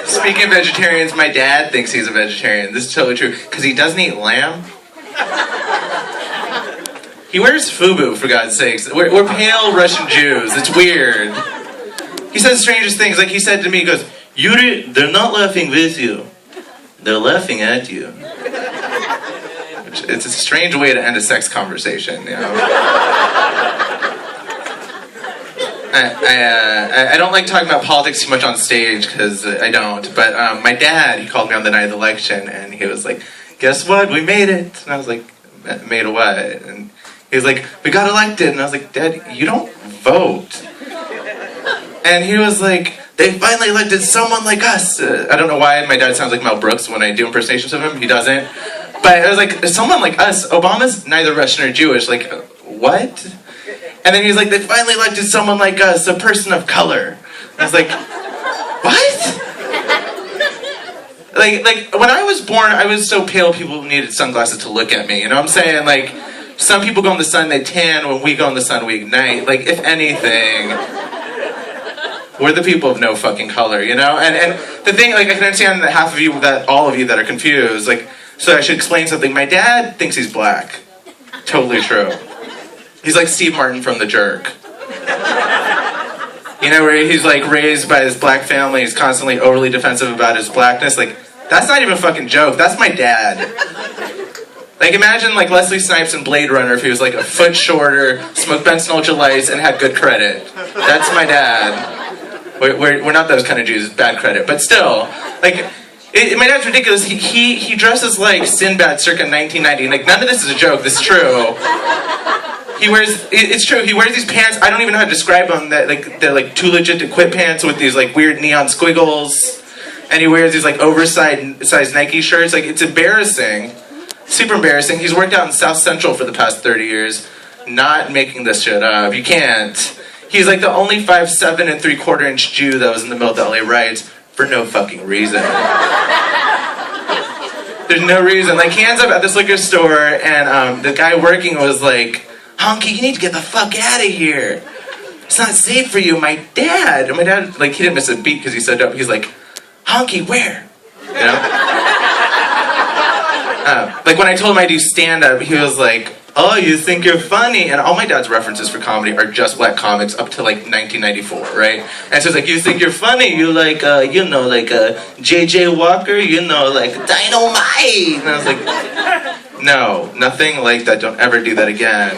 Speaking of vegetarians, my dad thinks he's a vegetarian. This is totally true, because he doesn't eat lamb. He wears FUBU, for God's sakes. We're pale Russian Jews. It's weird. He says the strangest things. Like he said to me, he goes, "Yuri, they're not laughing with you. They're laughing at you." It's a strange way to end a sex conversation, you know? I don't like talking about politics too much on stage, because I don't. But my dad, he called me on the night of the election, and he was like, "Guess what? We made it." And I was like, "Made a what?" And he was like, "We got elected." And I was like, "Dad, you don't vote." And he was like, "They finally elected someone like us." I don't know why my dad sounds like Mel Brooks when I do impersonations of him. He doesn't. But I was like, someone like us. Obama's neither Russian or Jewish. Like, what? And then he was like, "They finally elected someone like us, a person of color." I was like, what? Like when I was born, I was so pale people needed sunglasses to look at me. You know what I'm saying? Like, some people go in the sun, they tan. When we go in the sun, we ignite. Like, if anything, we're the people of no fucking color, you know? And the thing, like, I can understand that half of you, that all of you that are confused, like, so I should explain something. My dad thinks he's black. Totally true. He's like Steve Martin from The Jerk. You know, where he's like raised by his black family, he's constantly overly defensive about his blackness. Like, that's not even a fucking joke. That's my dad. Like, imagine like Leslie Snipes in Blade Runner if he was like a foot shorter, smoked Benson Ultra Lights, and had good credit. That's my dad. We're not those kind of Jews, bad credit. But still, like, my dad's ridiculous. He dresses like Sinbad circa 1990. Like, none of this is a joke. This is true. It's true, he wears these pants, I don't even know how to describe them, they're like too legit to quit pants with these like weird neon squiggles, and he wears these like oversized Nike shirts. Like, it's embarrassing, super embarrassing. He's worked out in South Central for the past 30 years, not making this shit up, you can't. He's like the only 5'7" and 3/4 inch Jew that was in the middle of the LA riots, for no fucking reason. There's no reason. Like, he ends up at this liquor store, and the guy working was like, "Honky, you need to get the fuck out of here. It's not safe for you." My dad, like, he didn't miss a beat because he's so dope. He's like, "Honky, where?" You know? Like, when I told him I do stand-up, he was like, "Oh, you think you're funny?" And all my dad's references for comedy are just black comics up to, like, 1994, right? And so it's like, "You think you're funny? You like, you know, like, J.J. Walker? You know, like, Dynamite?" And I was like, "No, nothing like that. Don't ever do that again."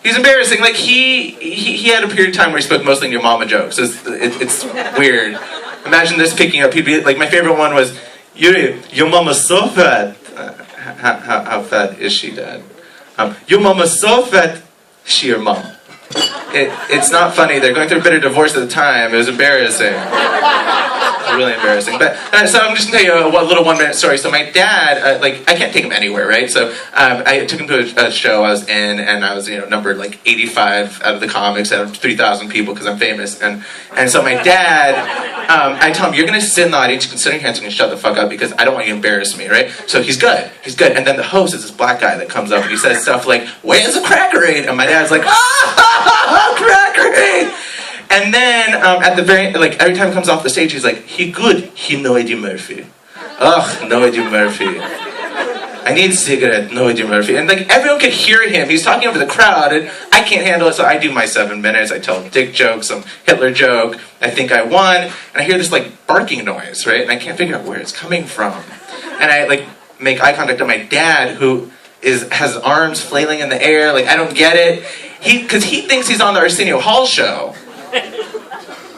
He's embarrassing. Like, he had a period of time where he spoke mostly in your mama jokes. It's weird. Imagine this picking up. He'd be like, my favorite one was, "Yuri, your mama's so fat." How fat is she, Dad? "Your mama's so fat." She your mom. It's not funny. They're going through a bitter divorce at the time. It was embarrassing. Really embarrassing. But so I'm just gonna tell you a little 1-minute story. So my dad, like, I can't take him anywhere, right? So I took him to a show I was in, and I was, you know, numbered like 85 out of the comics out of 3,000 people because I'm famous. And so my dad, I tell him, "You're gonna sit in the audience, you can sit in your hands and shut the fuck up because I don't want you to embarrass me," right? So he's good. And then the host is this black guy that comes up and he says stuff like, "Where's the Crackerade?" And my dad's like, "Ah, Crackerade!" And then, at the very, like, every time he comes off the stage, he's like, "He good, he no Eddie Murphy. Ugh, no Eddie Murphy. I need a cigarette, no Eddie Murphy." And, like, everyone could hear him. He's talking over the crowd, and I can't handle it, so I do my 7 minutes. I tell dick jokes, some Hitler joke. I think I won. And I hear this, like, barking noise, right? And I can't figure out where it's coming from. And I, like, make eye contact with my dad, who has arms flailing in the air. Like, I don't get it. Because he thinks he's on the Arsenio Hall show.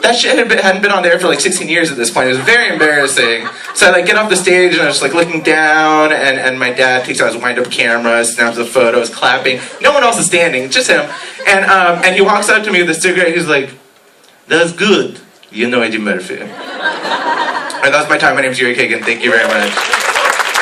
That shit hadn't been on there for like 16 years at this point. It was very embarrassing. So I like get off the stage and I was just like looking down, and my dad takes out his wind-up camera, snaps the photos, clapping. No one else is standing, just him. And he walks up to me with a cigarette. He's like, "That's good. You know Eddie Murphy." And that's my time. My name's Yuri Kagan. Thank you very much.